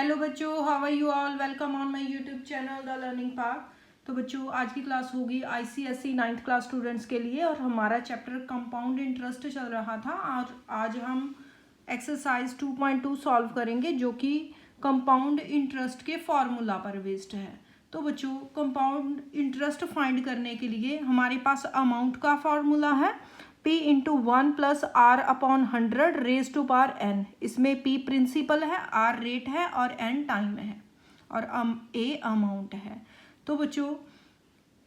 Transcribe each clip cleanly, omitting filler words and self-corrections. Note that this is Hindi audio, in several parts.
हेलो बच्चों, how are you all. Welcome on my YouTube channel the Learning Park. तो बच्चों, आज की क्लास होगी आईसीएसई 9th क्लास स्टूडेंट्स के लिए और हमारा चैप्टर कंपाउंड इंटरेस्ट चल रहा था और आज हम एक्सरसाइज 2.2 सॉल्व करेंगे जो कि कंपाउंड इंटरेस्ट के फॉर्मूला पर बेस्ड है। तो बच्चों, कंपाउंड इंटरेस्ट फाइंड करने के लिए हमारे पास अमाउंट का फॉर्मूला है P into 1 plus R upon 100 raise to power n। इसमें P प्रिंसिपल है, R रेट है और n टाइम है और A अमाउंट है। तो बच्चों,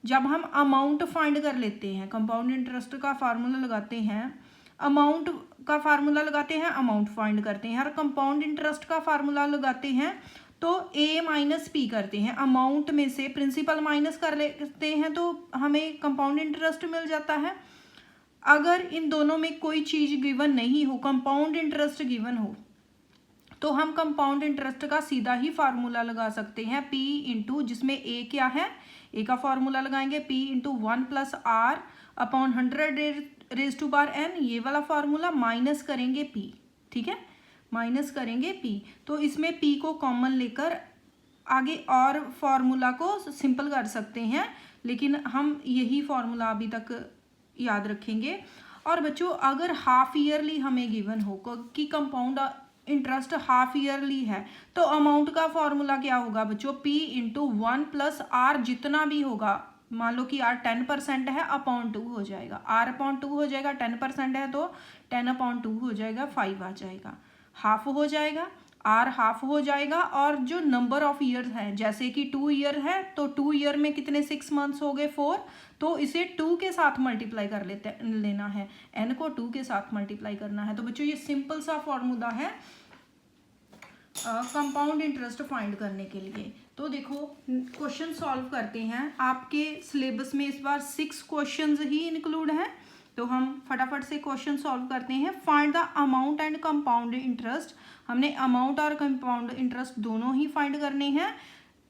जब हम अमाउंट फाइंड कर लेते हैं, कंपाउंड इंटरेस्ट का फार्मूला लगाते हैं, अमाउंट का फार्मूला लगाते हैं, अमाउंट फाइंड करते हैं और कंपाउंड इंटरेस्ट का फार्मूला लगाते हैं तो A माइनस P करते हैं। अमाउंट में से प्रिंसिपल माइनस कर लेते हैं तो हमें कंपाउंड इंटरेस्ट मिल जाता है। अगर इन दोनों में कोई चीज़ गिवन नहीं हो, कंपाउंड इंटरेस्ट गिवन हो, तो हम कंपाउंड इंटरेस्ट का सीधा ही फार्मूला लगा सकते हैं P इंटू, जिसमें A क्या है, A का फार्मूला लगाएंगे P into 1 plus R upon 100 raise to power n, ये वाला फार्मूला माइनस करेंगे P। ठीक है, माइनस करेंगे P। तो इसमें P को कॉमन लेकर आगे और फार्मूला को सिंपल कर सकते हैं, लेकिन हम यही फार्मूला अभी तक याद रखेंगे। और बच्चों, अगर हाफ ईयरली हमें गिवन हो कि कंपाउंड इंटरेस्ट हाफ ईयरली है तो अमाउंट का फॉर्मूला क्या होगा बच्चों, P इंटू 1 प्लस R, जितना भी होगा, मान लो कि R 10% है, अपॉन 2 हो जाएगा, R अपॉन 2 हो जाएगा, 10% है तो 10 अपॉन 2 हो जाएगा, 5 आ जाएगा, हाफ हो जाएगा, R हाफ हो जाएगा। और जो नंबर ऑफ ईयर्स हैं, जैसे कि 2 ईयर है तो 2 ईयर में कितने 6 मंथ्स हो गए, 4, तो इसे 2 के साथ मल्टीप्लाई कर लेना है, n को 2 के साथ मल्टीप्लाई करना है। तो बच्चों, ये सिंपल सा फॉर्मूला है कंपाउंड इंटरेस्ट फाइंड करने के लिए। तो देखो, क्वेश्चन सॉल्व करते हैं। आपके सिलेबस में इस बार 6 क्वेश्चंस ही इंक्लूड हैं, तो हम फटाफट से क्वेश्चन सॉल्व करते हैं। Find the amount and compound interest. हमने अमाउंट और कंपाउंड इंटरेस्ट दोनों ही फाइंड करने हैं।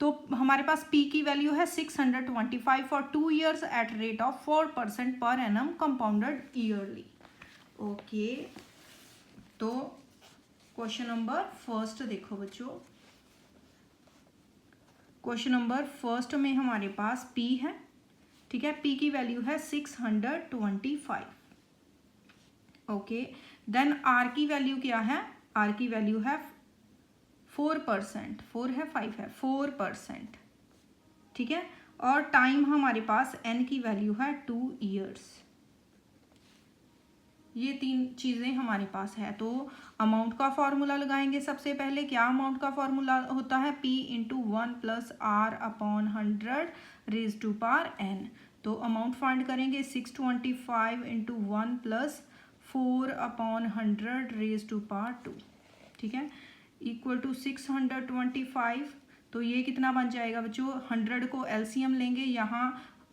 तो हमारे पास P की वैल्यू है 625 for 2 years at rate of 4% per annum compounded yearly. Okay, तो क्वेश्चन नंबर फर्स्ट देखो बच्चों। क्वेश्चन नंबर फर्स्ट में हमारे पास P है, ठीक है, P की वैल्यू है 625। ओके, देन R की वैल्यू क्या है, R की वैल्यू है 4%, 4 है 5 है, 4%, ठीक है। और टाइम हमारे पास N की वैल्यू है 2 ईयर्स। ये 3 चीज़ें हमारे पास है। तो अमाउंट का फॉर्मूला लगाएंगे सबसे पहले। क्या अमाउंट का फॉर्मूला होता है, P into 1 plus R upon 100 raise to power n। तो अमाउंट फाइंड करेंगे 625 into 1 plus 4 upon 100 raise to power 2, ठीक है, इक्वल टू 625। तो ये कितना बन जाएगा बच्चों, 100 को एलसीएम लेंगे, यहाँ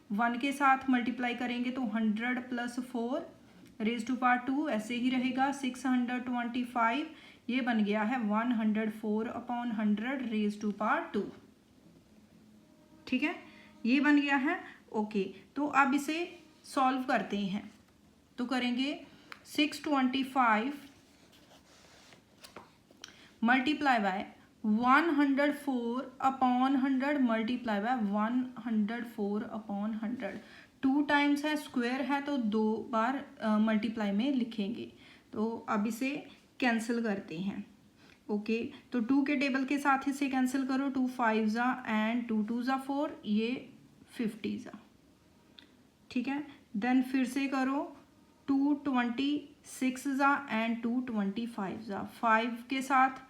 1 के साथ मल्टीप्लाई करेंगे तो 100 प्लस 4 रेज टू पावर 2 ऐसे ही रहेगा, 625, ये बन गया है 104 अपॉन 100 रेज टू पावर 2, ठीक है, ये बन गया है। ओके, तो अब इसे सॉल्व करते हैं। तो करेंगे 625 multiply by 104 upon 100 multiply by 104 upon 100। 2 times है, स्क्वायर है तो 2 बार मल्टीप्लाई में लिखेंगे। तो अब इसे कैंसिल करते हैं। ओके, तो 2 के टेबल के साथ इसे कैंसिल करो, 2 5 ज़ा एंड 2 2 ज़ा 4, ये 50 ज़ा, ठीक है। देन फिर से करो, 2 26 ज़ा एंड 2 25 ज़ा, 5 के साथ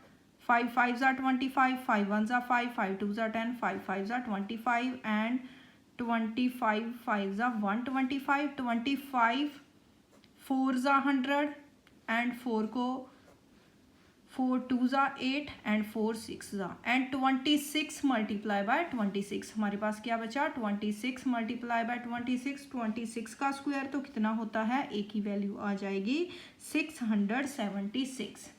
5 5 ज़ा 25, 5 1 ज़ा 5, 5 2 ज़ा 10, 5 5 ज़ा 25 एंड 25 5 ज़ा 125, 25 4 ज़ा 100 एंड 4 को 4 2 ज़ा 8 एंड 4 6 ज़ा एंड 26 मल्टीप्लाई बाय 26। हमारे पास क्या बचा, 26 मल्टीप्लाई बाय 26, 26 का स्क्वायर तो कितना होता है, एक ही वैल्यू आ जाएगी 676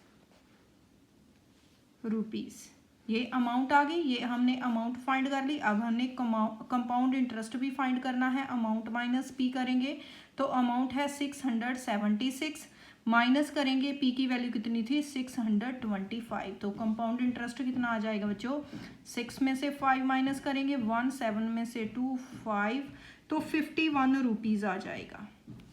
रुपीज़। ये अमाउंट आ गई, ये हमने अमाउंट फाइंड कर ली। अब हमने कंपाउंड इंटरेस्ट भी फाइंड करना है। अमाउंट माइनस P करेंगे तो अमाउंट है 676 माइनस करेंगे, पी की वैल्यू कितनी थी 625, तो कंपाउंड इंटरेस्ट कितना आ जाएगा बच्चों 6 में से 5 माइनस करेंगे 1, 7 में से 2 5, तो 51 रुपीज़ आ जाएगा।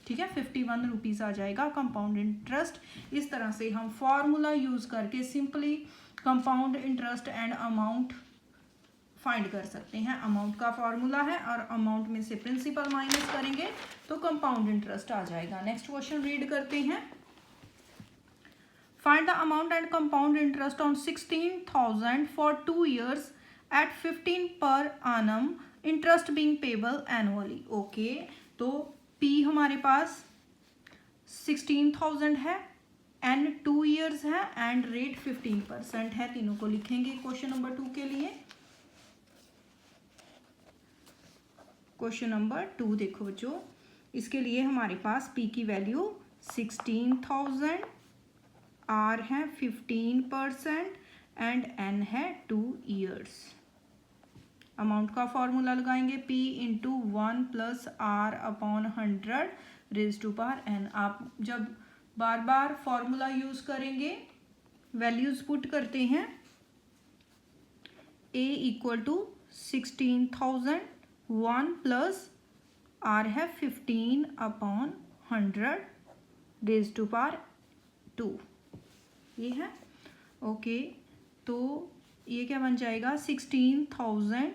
ठीक है, 51 रुपीज़ आ जाएगा कंपाउंड इंटरेस्ट। इस तरह से हम फॉर्मूला यूज़ करके simply compound interest and amount find कर सकते हैं। अमाउंट का फॉर्मूला है और अमाउंट में से प्रिंसिपल माइनस करेंगे तो कंपाउंड इंटरेस्ट आ जाएगा। नेक्स्ट क्वेश्चन रीड करते हैं। Find the amount and compound interest on 16,000 for 2 years at 15 per annum, interest being payable annually. Okay, तो P हमारे पास 16,000 है, N 2 years है एंड रेट 15% है। तीनों को लिखेंगे क्वेश्चन नंबर 2 के लिए। क्वेश्चन नंबर 2 देखो बच्चों, इसके लिए हमारे पास P की वैल्यू 16,000, R है 15% एंड N है 2 years। अमाउंट का फॉर्मूला लगाएंगे P into 1 plus R upon 100 raise to power N। आप जब बार बार फॉर्मूला यूज करेंगे, वैल्यूज पुट करते हैं, A equal to 16,000, 1 plus R है 15 अपॉन 100 रेज टू पावर 2, ये है। ओके, तो ये क्या बन जाएगा 16,000,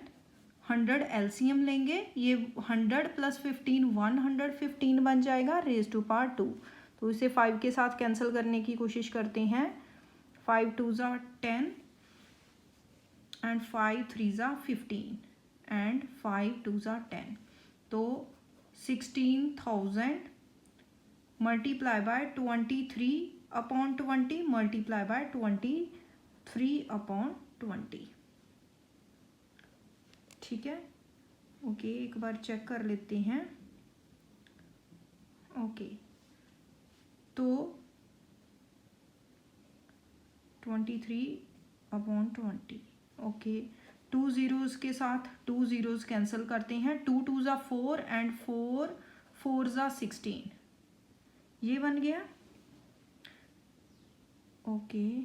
100 एलसीएम लेंगे, ये 100 प्लस 15 115 बन जाएगा रेज टू पावर 2। तो इसे 5 के साथ कैंसिल करने की कोशिश करते हैं। 5 2 ज़ा 10 एंड 5 3 ज़ा 15 एंड 5 2 ज़ा 10, तो 16,000 multiply by 23 upon 20 multiply by 23 upon 20। ठीक है, ओके, एक बार चेक कर लेते हैं। ओके, तो 23 अपॉन 20। ओके, 2 zeros के साथ 2 zeros कैंसिल करते हैं। 2 2 ज़ा 4 एंड 4 4 ज़ा 16, ये बन गया। ओके,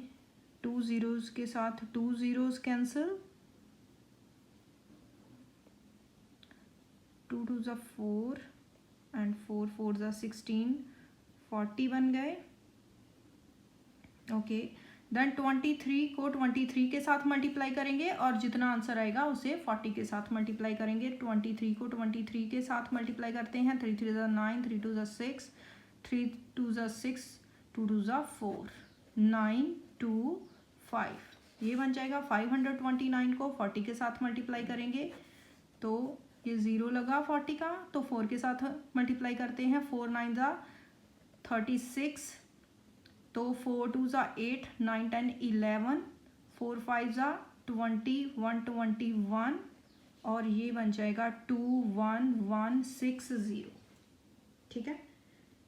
2 zeros के साथ 2 zeros कैंसिल, 2 2 ज़ा 4 एंड 4 4 ज़ा 16, 40 बन गए। ओके, देन 23 को 23 के साथ मल्टीप्लाई करेंगे और जितना आंसर आएगा उसे 40 के साथ मल्टीप्लाई करेंगे। 23 को 23 के साथ मल्टीप्लाई करते हैं। 3 3 ज़ा 9, 3 2 ज़ा 6, 3 2 ज़ा 6, 2 2 ज़ा 4, 9 2 5, ये बन जाएगा। 529 को 40 के साथ मल्टीप्लाई करेंगे तो ये 0 लगा 40 का, तो 4 के साथ मल्टीप्लाई करते हैं। 4 9 ज़ा 36, तो 4 2 ज़ा 8, 9 10 11, 4 5 ज़ा 20, 121 और ये बन जाएगा 21160। ठीक है,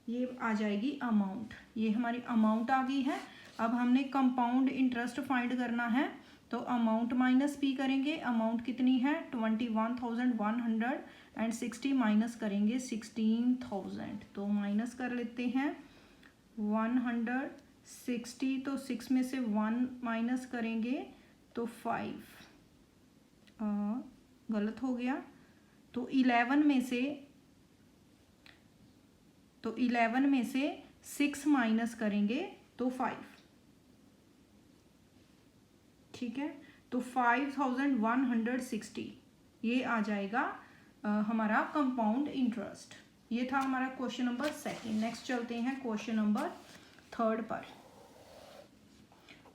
ये आ जाएगी अमाउंट। ये हमारी अमाउंट आ गई है। अब हमने कंपाउंड इंटरेस्ट फाइंड करना है, तो अमाउंट माइनस पी करेंगे। अमाउंट कितनी है 21,160 माइनस करेंगे 16,000, तो माइनस कर लेते हैं 160, तो 6 में से 1 माइनस करेंगे तो 5, गलत हो गया। तो 11 में से 6 माइनस करेंगे तो 5। ठीक है, तो 5,160 ये आ जाएगा हमारा कंपाउंड इंटरेस्ट। ये था हमारा क्वेश्चन नंबर 2। नेक्स्ट चलते हैं क्वेश्चन नंबर 3 पर।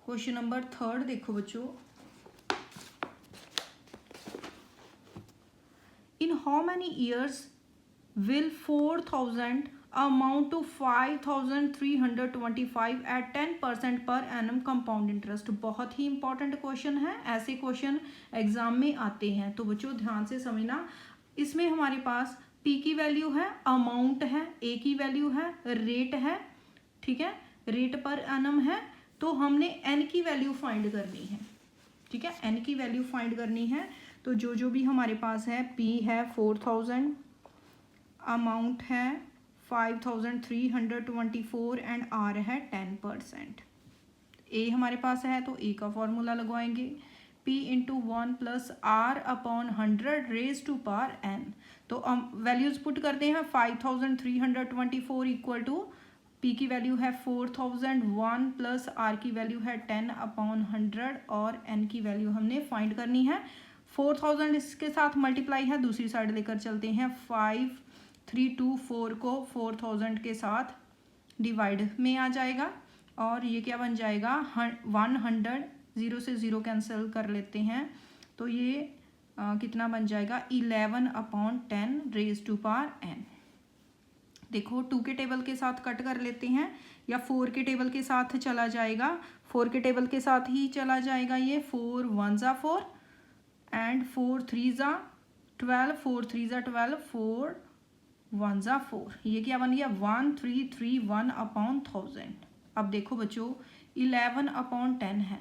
क्वेश्चन नंबर 3 देखो बच्चों, in how many years will 4,000 amount to 5,325 at 10% per annum compound interest. बहुत ही इंपॉर्टेंट क्वेश्चन है, ऐसे क्वेश्चन एग्जाम में आते हैं, तो बच्चों ध्यान से समझना। इसमें हमारे पास P की वैल्यू है, अमाउंट है, A की वैल्यू है, रेट है। ठीक है, रेट पर एनम है, तो हमने N की वैल्यू फाइंड करनी है। ठीक है, N की वैल्यू फाइंड करनी है, तो जो भी हमारे पास है, P है 4,000, अमाउंट है 5324 एंड आर है 10%। ए हमारे पास है तो ए का फॉर्मूला लगवाएंगे, P into 1 plus R upon 100 raise to power n। तो हम वैल्यूज पुट करते हैं। 5324 इक्वल टू P की वैल्यू है 4001 प्लस R की वैल्यू है 10 अपॉन 100 और N की वैल्यू हमने फाइंड करनी है। 4000 इसके साथ मल्टीप्लाई है, दूसरी साइड लेकर चलते हैं। 5324 को 4000 के साथ डिवाइड में आ जाएगा और ये क्या बन जाएगा 100, 0 से 0 कैंसिल कर लेते हैं तो ये कितना बन जाएगा 11 upon 10 raise to power n। देखो 2 के टेबल के साथ कट कर लेते हैं या 4 के टेबल के साथ चला जाएगा, 4 के टेबल के साथ ही चला जाएगा। ये 4 1 ज़ा 4 एंड 4 3 ज़ा 12, 4 3 ज़ा 12, 4 1 ज़ा 4। ये क्या बन गया 1331 अपॉन 1000। अब देखो बच्चों 11 अपॉन 10 है,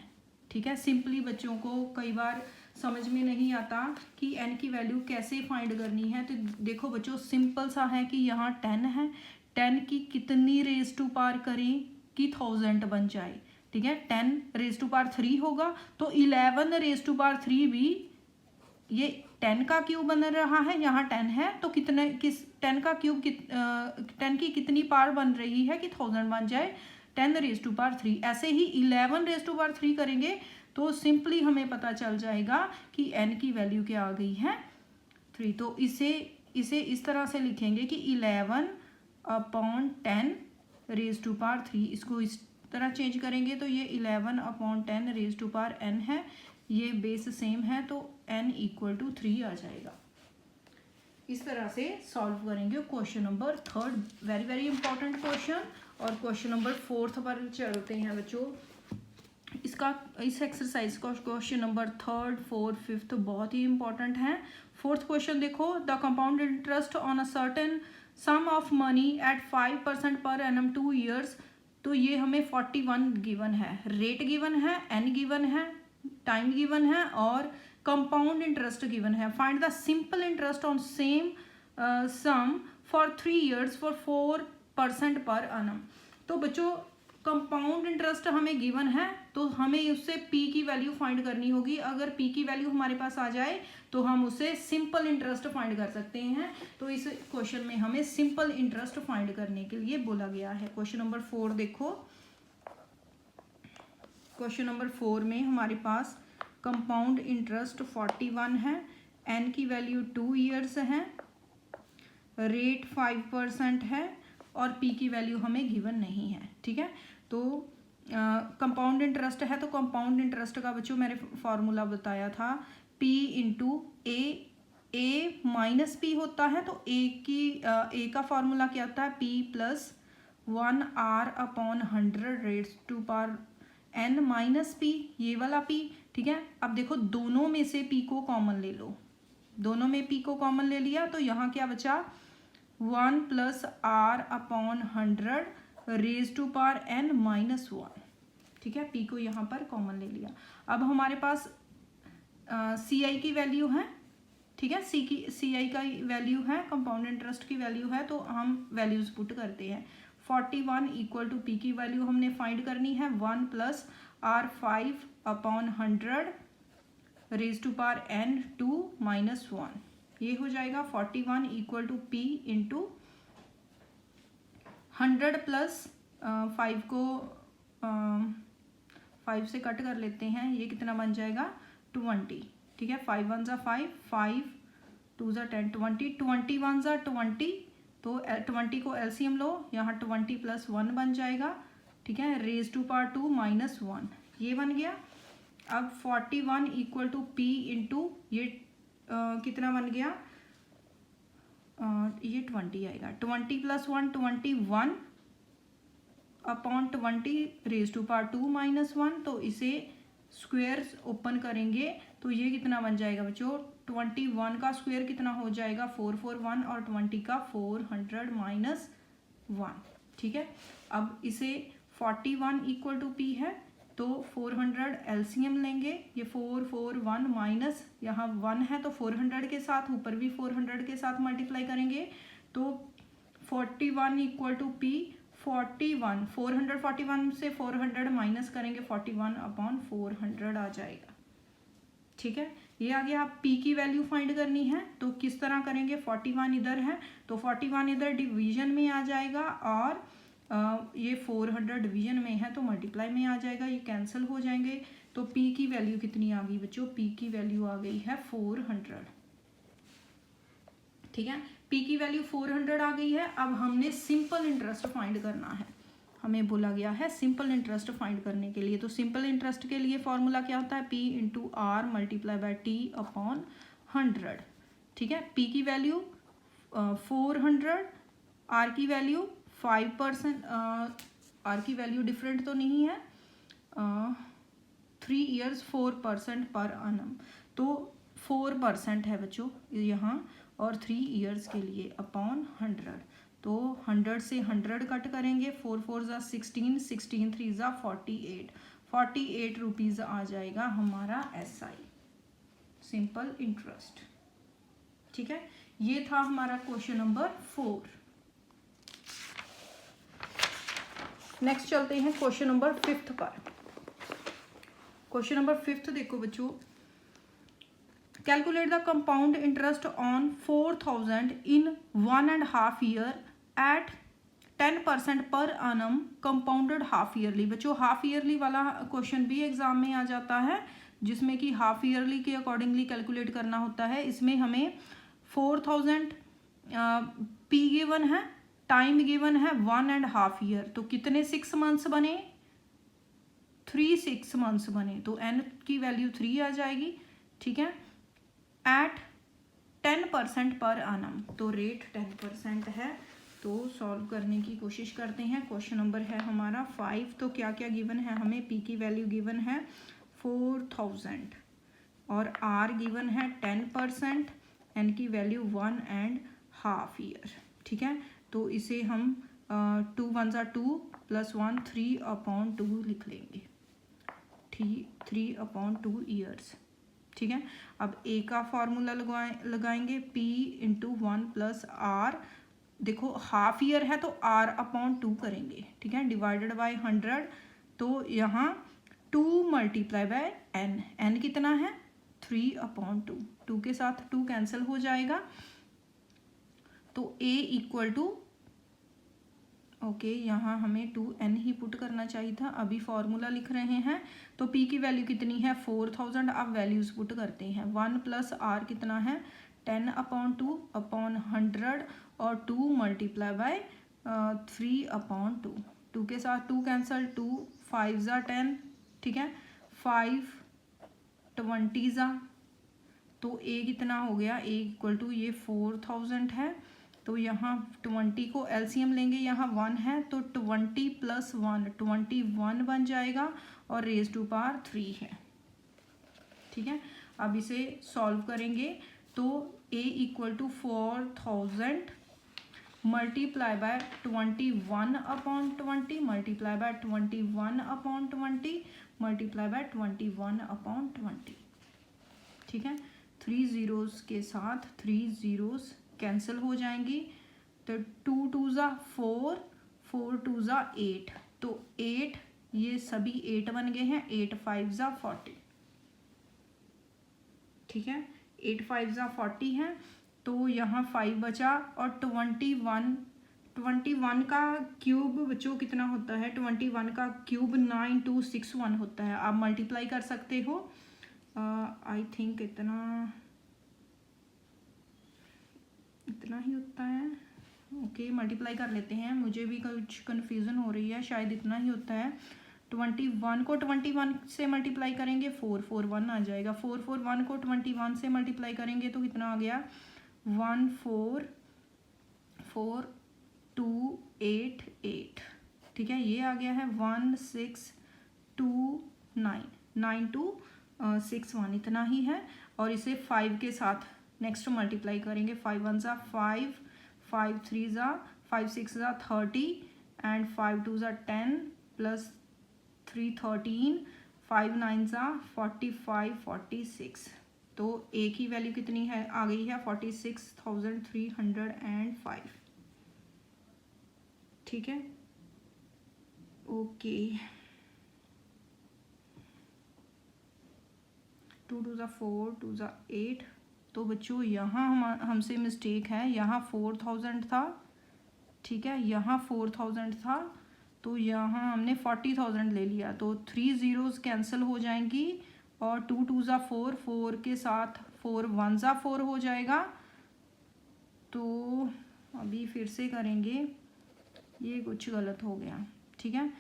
ठीक है। सिंपली बच्चों को कई बार समझ में नहीं आता कि n की वैल्यू कैसे फाइंड करनी है। तो देखो बच्चों सिंपल सा है कि यहाँ 10 है, 10 की कितनी रेज टू पावर करें कि 1000 बन जाए, ठीक है। 10 रेज टू पावर 3 होगा तो 11 रेज टू पावर 3 भी ये 10 का क्यूब बन रहा है। यहाँ 10 है तो कितने 10 का क्यूब 10 की कितनी पावर बन रही है कि 1000 बन जाए 10 रेज टू पावर 3। ऐसे ही 11 रेज टू पावर 3 करेंगे तो सिंपली हमें पता चल जाएगा कि n की वैल्यू क्या आ गई है 3। तो इसे इस तरह से लिखेंगे कि 11 अपॉन 10 रेज टू पावर 3। इसको इस तरह चेंज करेंगे तो ये 11 upon 10 raise to power n है, ये बेस सेम है तो n इक्वल टू 3 आ जाएगा। इस तरह से सॉल्व करेंगे question number 3, very very important question. और क्वेश्चन नंबर 4 पर चलते हैं बच्चों। इसका इस एक्सरसाइज का क्वेश्चन नंबर 3, 4, 5 बहुत ही इंपॉर्टेंट है। 4th क्वेश्चन देखो, the compound interest on a certain some of money at 5% per annum 2 years. तो ये हमें 41 गिवन है, रेट गिवन है, n गिवन है, टाइम गिवन है और कंपाउंड इंटरेस्ट गिवन है। Find the simple interest on same sum for 3 years for 4% per annum. तो बच्चों कंपाउंड इंटरेस्ट हमें गिवन है तो हमें उससे p की वैल्यू फाइंड करनी होगी। अगर p की वैल्यू हमारे पास आ जाए तो हम उससे सिंपल इंटरेस्ट फाइंड कर सकते हैं। तो इस क्वेश्चन में हमें सिंपल इंटरेस्ट फाइंड करने के लिए बोला गया है। क्वेश्चन नंबर 4 देखो, क्वेश्चन नंबर 4 में हमारे पास कंपाउंड इंटरेस्ट 41 है, n की वैल्यू 2 ईयर्स है, रेट 5% है और p की वैल्यू हमें गिवन नहीं है, ठीक है। तो कंपाउंड इंटरेस्ट है तो कंपाउंड इंटरेस्ट का बच्चों मैंने फॉर्मूला बताया था p इंटू ए माइनस पी होता है। तो ए का फॉर्मूला क्या होता है p plus 1 r upon 100 raise to power n minus p, ये वाला p, ठीक है। अब देखो दोनों में से p को कॉमन ले लो, दोनों में p को कॉमन ले लिया तो यहाँ क्या बचा 1 plus r upon 100 raise to power n minus 1, ठीक है। p को यहाँ पर कॉमन ले लिया। अब हमारे पास ci की वैल्यू है, ठीक है, ci का वैल्यू है, कंपाउंड इंटरेस्ट की वैल्यू है तो हम वैल्यूज पुट करते हैं। 41 इक्वल टू p की वैल्यू हमने फाइंड करनी है 1 plus r 5 upon 100 raise to power n 2 minus 1, ये हो जाएगा 41 equal to p into 100 plus 5 को 5 से कट कर लेते हैं, ये कितना बन जाएगा 20, ठीक है। 5 1 ज़ा 5, 5 2 ज़ा 10, 20, 21 ज़ा 20, तो 20 को एलसीएम लो, यहाँ 20 प्लस 1 बन जाएगा, ठीक है। रेज टू पावर 2 माइनस 1, ये बन गया। अब 41 इक्वल टू p इंटू ये कितना बन गया ये 20 आएगा, 20 plus 1 21 upon 20 raise to power 2 minus 1। तो इसे स्क्वायर ओपन करेंगे तो ये कितना बन जाएगा बच्चों 21 का स्क्वायर कितना हो जाएगा 441 और 20 का 400 माइनस 1, ठीक है। अब इसे 41 इक्वल टू p है तो 400 एलसीएम लेंगे, ये 441 माइनस यहाँ 1 है तो 400 के साथ ऊपर भी 400 के साथ मल्टीप्लाई करेंगे तो 41 इक्वल टू पी 41, 441 से 400 माइनस करेंगे 41 अपॉन 400 आ जाएगा। ठीक है, ये आ गया। आप पी की वैल्यू फाइंड करनी है तो किस तरह करेंगे, 41 इधर है तो 41 इधर डिवीजन में आ जाएगा और ये 400 डिवीजन में है तो मल्टीप्लाई में आ जाएगा, ये कैंसिल हो जाएंगे। तो पी की वैल्यू कितनी आ गई बच्चों, पी की वैल्यू आ गई है 400। ठीक है, पी की वैल्यू 400 आ गई है। अब हमने सिंपल इंटरेस्ट फाइंड करना है, हमें बोला गया है सिंपल इंटरेस्ट फाइंड करने के लिए। तो सिंपल इंटरेस्ट के लिए फॉर्मूला क्या होता है, P into R multiply by T upon 100। ठीक है, पी की वैल्यू 400, आर की वैल्यू 5%, आर की वैल्यू डिफरेंट तो नहीं है, 3 ईयर्स 4% पर annum, तो 4% है बच्चों यहाँ और 3 ईयर्स के लिए अपॉन 100। तो 100 से 100 कट करेंगे, 4 4 ज़ा 16, 16 3 ज़ा 48, 48 रुपीज़ आ जाएगा हमारा SI सिंपल इंटरेस्ट। ठीक है, ये था हमारा क्वेश्चन नंबर 4। नेक्स्ट चलते हैं क्वेश्चन नंबर 5 पर। क्वेश्चन नंबर 5 देखो बच्चों, calculate the compound interest on 4000 in 1.5 year at 10% per annum compounded half yearly. बच्चों हाफ ईयरली वाला क्वेश्चन भी एग्जाम में आ जाता है, जिसमें कि हाफ ईयरली के अकॉर्डिंगली कैलकुलेट करना होता है। इसमें हमें 4000 पी गिवन है, टाइम गिवन है 1.5 ईयर, तो कितने 6 मंथ्स बने, 6 मंथ्स बने, तो एन की वैल्यू 3 आ जाएगी। ठीक है, एट 10% पर annum, तो रेट 10% है। तो सॉल्व करने की कोशिश करते हैं। क्वेश्चन नंबर है हमारा 5। तो क्या क्या गिवन है हमें, पी की वैल्यू गिवन है 4000 और आर गिवन है 10%, एन की वैल्यू 1.5 ईयर। ठीक है, तो इसे हम 2 1 ज़ा 2 प्लस 1 3/2 लिख लेंगे, 3/2 ईयर्स। ठीक है, अब ए का फॉर्मूला लगाएंगे, P इंटू 1 प्लस आर। देखो हाफ ईयर है तो R/2 करेंगे। ठीक है, डिवाइडेड बाय 100, तो यहाँ 2 मल्टीप्लाई बाय एन, एन कितना है 3/2, 2 के साथ 2 कैंसिल हो जाएगा। तो A इक्वल टू ओके, यहाँ हमें 2n ही पुट करना चाहिए था, अभी फॉर्मूला लिख रहे हैं। तो P की वैल्यू कितनी है 4000, अब वैल्यूज पुट करते हैं। 1 प्लस R कितना है 10/2 अपॉन 100 और 2 मल्टीप्लाई बाय 3/2, 2 के साथ 2 कैंसल, 2 5 ज़ा 10। ठीक है, 5 20 ज़ा, तो A कितना हो गया, A इक्वल टू ये 4000 है, तो यहाँ 20 को एलसीएम लेंगे, यहाँ 1 है तो 20 प्लस 1 21 बन जाएगा और रेज टू पावर 3 है। ठीक है, अब इसे सॉल्व करेंगे तो A equal to 4000 multiply by 21/20 multiply by 21/20 multiply by 21/20। ठीक है, 3 ज़ीरोज़ के साथ 3 ज़ीरोज़ कैंसिल हो जाएंगी, तो 2 2 ज़ा 4, 4 2 ज़ा 8, तो 8 ये सभी 8 बन गए हैं, 8 5 ज़ा 40। ठीक है, 8 5 ज़ा 40 है, तो यहाँ 5 बचा और 21 का क्यूब बच्चों कितना होता है, 21 का क्यूब 9261 होता है। आप मल्टीप्लाई कर सकते हो, आई थिंक इतना ही होता है। ओके, मल्टीप्लाई कर लेते हैं, मुझे भी कुछ कन्फ्यूज़न हो रही है, शायद इतना ही होता है। 21 को 21 से मल्टीप्लाई करेंगे 441 आ जाएगा, 441 को 21 से मल्टीप्लाई करेंगे तो कितना आ गया 144,288। ठीक है, ये आ गया है 16299261, इतना ही है। और इसे 5 के साथ नेक्स्ट मल्टीप्लाई करेंगे, 5 1 ज़ा 5, 5 3 ज़ा 5 6 ज़ा 30 एंड 5 2 ज़ा 10 प्लस 3 13, 5 9 ज़ा 45 46। तो ए की वैल्यू कितनी है आ गई है 46,305। ठीक है, ओके। 2 2 4 2 8। तो बच्चों यहाँ हमसे मिस्टेक है, यहाँ 4000 था, ठीक है, यहाँ 4000 था, तो यहाँ हमने 40,000 ले लिया, तो 3 ज़ीरोज़ कैंसिल हो जाएंगी और 2 2 4, 4 के साथ 4 1 4 हो जाएगा। तो अभी फिर से करेंगे, ये कुछ गलत हो गया, ठीक है।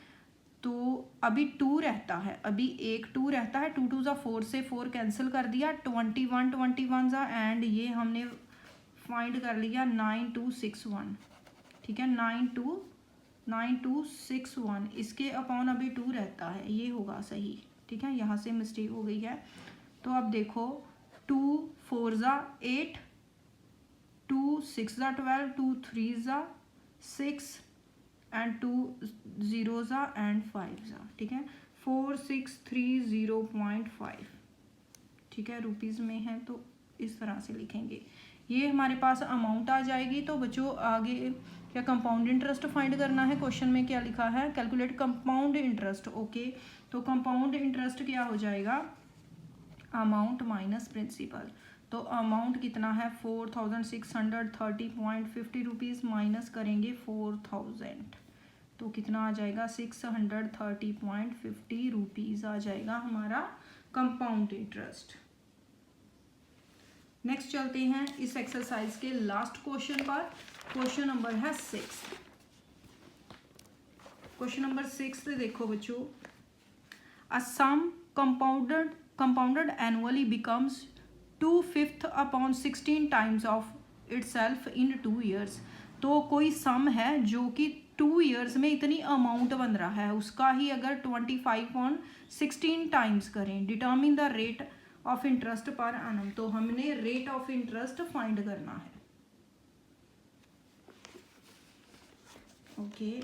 तो अभी 2 रहता है, अभी एक 2 रहता है, 2 2 4 से 4 कैंसिल कर दिया, 21 21 एंड ये हमने फाइंड कर लिया 9261, ठीक है, 9261, इसके अपॉन अभी 2 रहता है, ये होगा सही, ठीक है, यहाँ से मिस्टेक हो गई है। तो अब देखो 2 4 8, 2 6 12, 2 3 6 एंड 2 ज़ीरोज़ एंड 5, ठीक है, 4630.5, ठीक है, रुपीज़ में है तो इस तरह से लिखेंगे। ये हमारे पास अमाउंट आ जाएगी। तो बच्चों आगे क्या कंपाउंड इंटरेस्ट फाइंड करना है, क्वेश्चन में क्या लिखा है, कैलकुलेट कंपाउंड इंटरेस्ट, ओके। तो कंपाउंड इंटरेस्ट क्या हो जाएगा, अमाउंट माइनस प्रिंसिपल। तो अमाउंट कितना है 4630.50 रुपीज़, माइनस करेंगे 4000, तो कितना आ जाएगा 630.50 रुपीज़ आ जाएगा हमारा कंपाउंड इंटरेस्ट। नेक्स्ट चलते हैं इस एक्सरसाइज के लास्ट क्वेश्चन पर। क्वेश्चन नंबर है 6। क्वेश्चन नंबर 6 देखो बच्चों, अ सम compounded annually becomes 2/5 upon 16 times of itself in 2 years। तो कोई सम है जो कि 2 ईयर्स में इतनी अमाउंट बन रहा है, उसका ही अगर 25/16 टाइम्स करें, determine the rate of interest per annum. तो हमने रेट ऑफ इंटरेस्ट फाइंड करना है, ओके।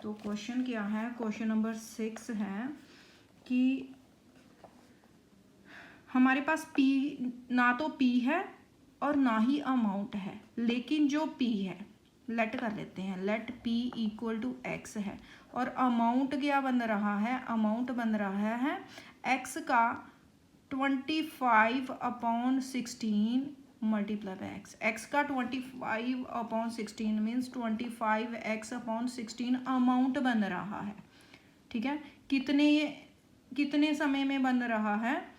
तो क्वेश्चन क्या है, क्वेश्चन नंबर 6 है कि हमारे पास P, ना तो P है और ना ही अमाउंट है, लेकिन जो P है लेट कर लेते हैं, let P equal to X है, और अमाउंट क्या बन रहा है, अमाउंट बन रहा है X का 25/16 मल्टीप्लाई बाय X। X का 25/16 मीन्स 25x/16 अमाउंट बन रहा है, ठीक है। कितने समय में बन रहा है,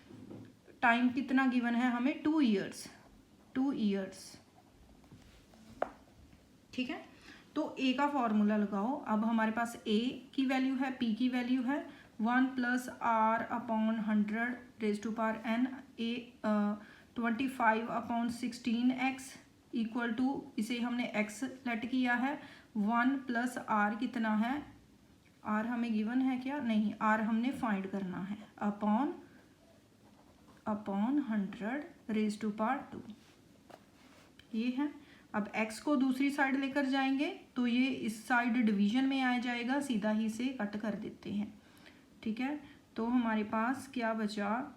टाइम कितना गिवन है हमें, 2 ईयर्स, 2 ईयर्स, ठीक है। तो A का फॉर्मूला लगाओ। अब हमारे पास A की वैल्यू है, P की वैल्यू है 1 + R/100 raise to power n, A 25/16x equal to, इसे हमने x लेट किया है, 1 + R कितना है, R हमें गिवन है क्या, नहीं, R हमने फाइंड करना है, अपॉन 100 रेज़ टू पावर 2, ये है। अब x को दूसरी साइड लेकर जाएंगे तो ये इस साइड डिवीजन में आ जाएगा, सीधा ही से कट कर देते हैं, ठीक है। तो हमारे पास क्या बचा,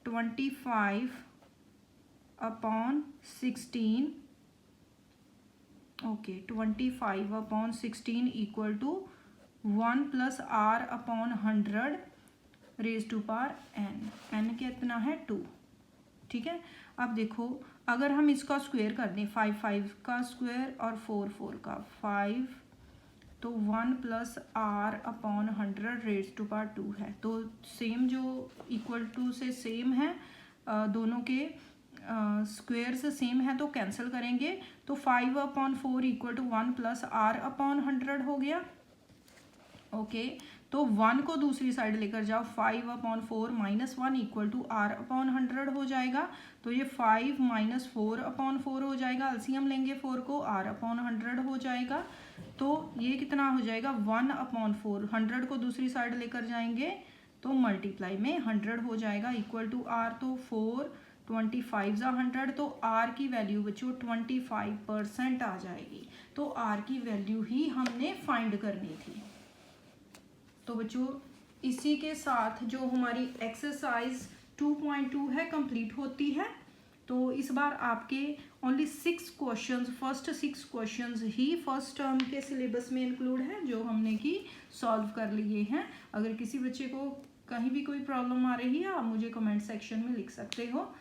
25/16, okay, 25/16 equal to 1 + R/100 raise to power n कितना है 2, ठीक है। अब देखो अगर हम इसका स्क्वायर कर दें, 5 का स्क्वायर और 4 का 5, तो 1 + R/100 रेज़ टू पावर 2 है। तो सेम जो इक्वल टू से सेम है, दोनों के स्क्वायर्स सेम है तो कैंसिल करेंगे, तो 5/4 इक्वल टू 1 + R/100 हो गया, ओके। तो 1 को दूसरी साइड लेकर जाओ, 5/4 - 1 इक्वल टू R/100 हो जाएगा। तो ये 5 - 4/4 हो जाएगा, एलसीएम लेंगे 4 को, R/100 हो जाएगा। तो ये कितना हो जाएगा 1/4, 100 को दूसरी साइड लेकर जाएंगे तो मल्टीप्लाई में 100 हो जाएगा, इक्वल टू R। तो 4 25 100, तो R की वैल्यू बच्चों 25% आ जाएगी। तो R की वैल्यू ही हमने फाइंड करनी थी। तो बच्चों इसी के साथ जो हमारी एक्सरसाइज 2.2 है कंप्लीट होती है। तो इस बार आपके ओनली 6 क्वेश्चंस, फर्स्ट 6 क्वेश्चंस ही फर्स्ट टर्म के सिलेबस में इंक्लूड है जो हमने कि सॉल्व कर लिए हैं। अगर किसी बच्चे को कहीं भी कोई प्रॉब्लम आ रही है आप मुझे कमेंट सेक्शन में लिख सकते हो।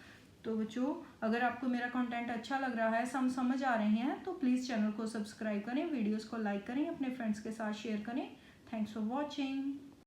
तो बच्चों अगर आपको मेरा कंटेंट अच्छा लग रहा है, समझ आ रहे हैं तो प्लीज़ चैनल को सब्सक्राइब करें, वीडियोस को लाइक करें, अपने फ्रेंड्स के साथ शेयर करें। Thanks for watching.